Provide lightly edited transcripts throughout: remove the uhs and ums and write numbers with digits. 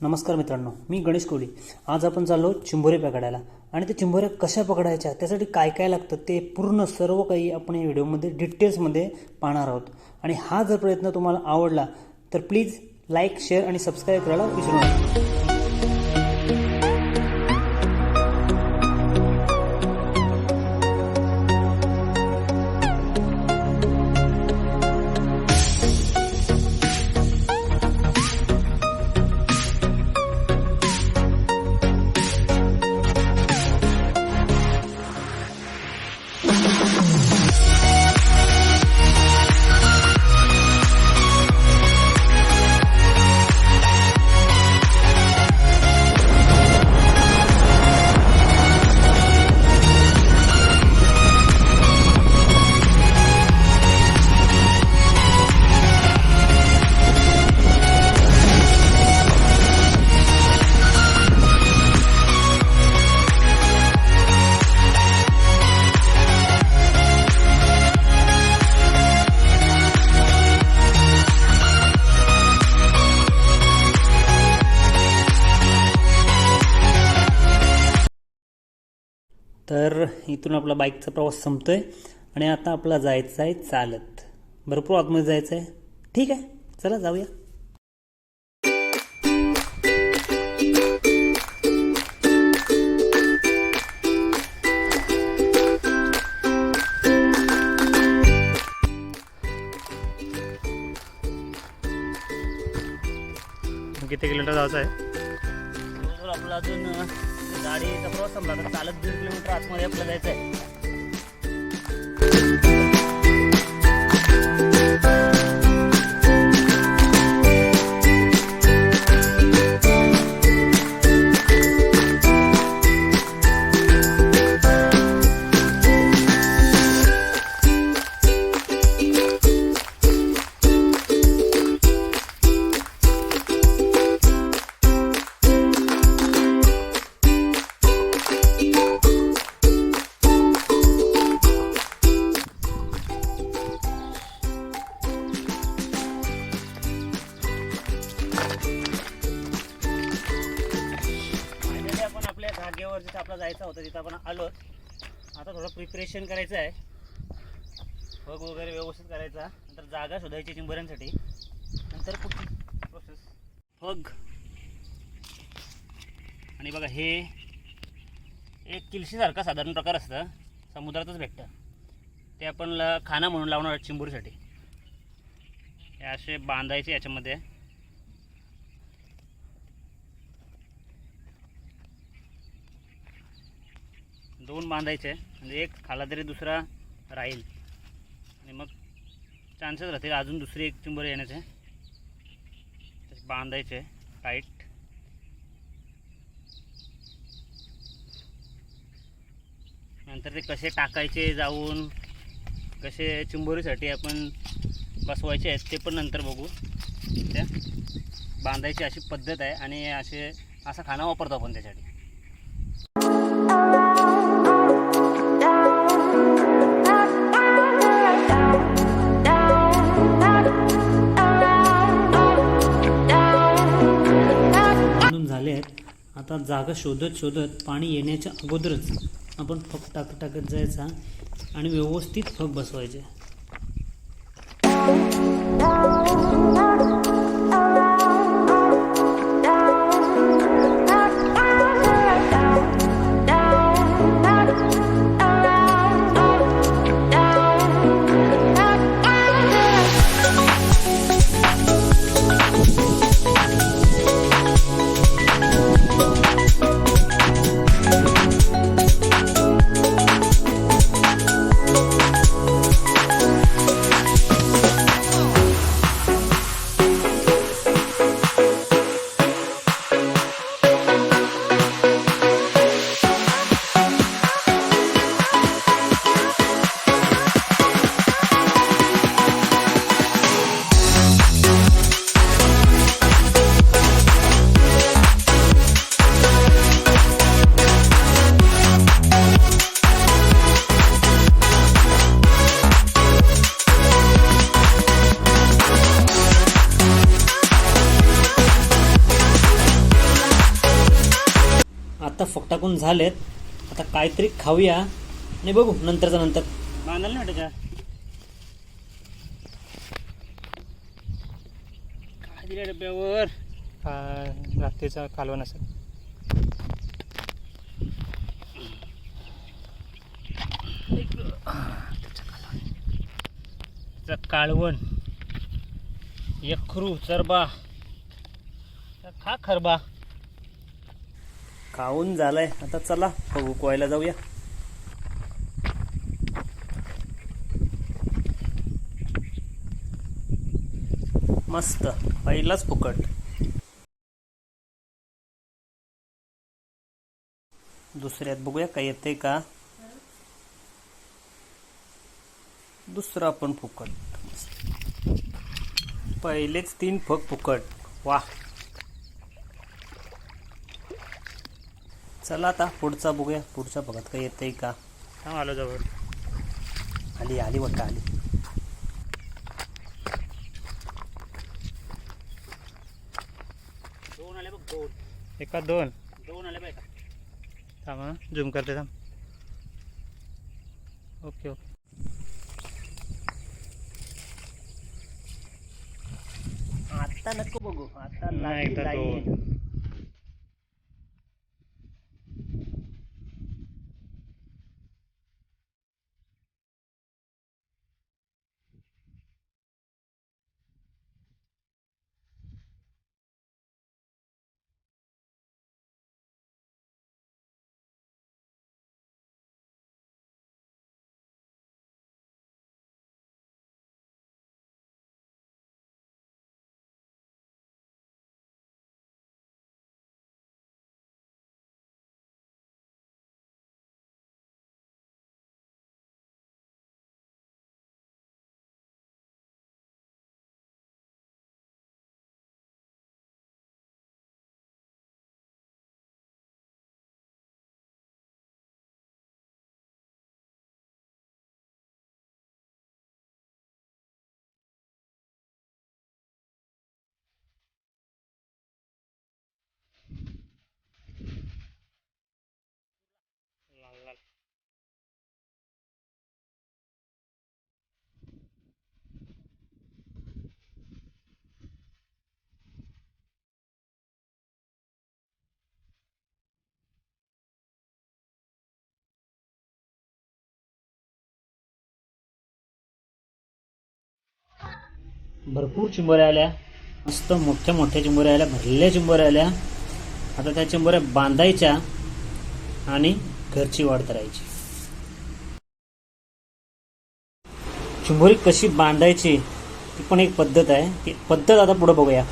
नमस्कार मित्रांनो, मी गणेश कोहली। आज आपण चाललो चिंबोरे पकडायला आणि ते चिंबोऱ्या कशा पकडायच्या, त्यासाठी काय काय लागतं ते पूर्ण सर्व काही आपण या व्हिडिओमध्ये डिटेल्समध्ये पाहणार आहोत। आणि हा जर प्रयत्न तुम्हाला आवडला तर प्लीज लाईक, शेअर आणि सबस्क्राईब करायला विसरू नका। तर इथून आपला बाईकचा प्रवास संपतोय आणि आता आपला जायचं आहे चालत। भरपूर आतमध्ये जायचं आहे। ठीक आहे, चला जाऊया। किती किलोमीटर जायचं आहे? आपला अजून गाडीचा प्रवास संपला तर चालत 1.5 किलोमीटर आतमध्ये आपल्याला जायचं आहे। जागेवर जिथे आपला जायचं होतं तिथं आपण आलो। आता थोडं प्रिपरेशन करायचं आहे, फग वगैरे व्यवस्थित करायचा, नंतर जागा शोधायची चिंबोऱ्यांसाठी, नंतर पुढची प्रोसेस फग। आणि बघा, हे एक किलशीसारखा साधारण प्रकार असतं, समुद्रातच भेटतं। ते आपण खाना म्हणून लावणार आहोत चिंबोरीसाठी। हे असे बांधायचे याच्यामध्ये, दोन बांधायचे म्हणजे एक खाला तरी दुसरा राहील आणि मग चान्सेस राहतील अजून दुसरी एक चिंबोरी येण्याचे। बांधायचे टाईट। नंतर ते कसे टाकायचे जाऊन, कसे चिंबोरीसाठी आपण बसवायचे आहेत ते पण नंतर बघू। त्या बांधायची अशी पद्धत आहे आणि असा खाना वापरतो आपण त्यासाठी। आता जागा शोधत शोधत पाणी येण्याच्या अगोदरच आपण फग टाकत जायचा आणि व्यवस्थित फग बसवायचे। फक टाकून झालेत. आता काहीतरी खाऊया आणि बघू नंतर बांधायला नाही वाटत का काय दिल्या डब्यावर. रात्रीचा कालवण असेल. कालवण यखरू चरबा खा खरबा खाऊन झालाय. आता चला बघू कोयला जाऊया. मस्त पहिलाच फुकट. दुसऱ्यात बघूया काय येते का. दुसरा पण फुकट. पहिलेच 3 फक फुकट. वाह. चला आता पुढचा बघूया. पुढच्या फकात काय येते का. आलो जवळ. आली वाटतं आली. दोन आले बघ. एका दोन आले बघ. थांबा झूम करते थांब. ओके. आता नको बघू. आता नाही, एकदा लाईन. भरपूर चिंबोऱ्या आल्या. मस्त मोठ्या चिंबोऱ्या आल्या. भरलेल्या चिंबोऱ्या आल्या. आता त्या चिंबोऱ्या बांधायच्या आणि घरची वाढ करायची. चिंबोरी कशी बांधायची ती पण एक पद्धत आहे. ती पद्धत आता पुढे बघूया.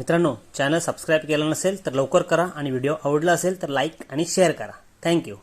मित्रांनो, चॅनल सबस्क्राईब केलं नसेल तर लवकर करा आणि व्हिडिओ आवडला असेल तर लाईक आणि शेअर करा. थँक्यू.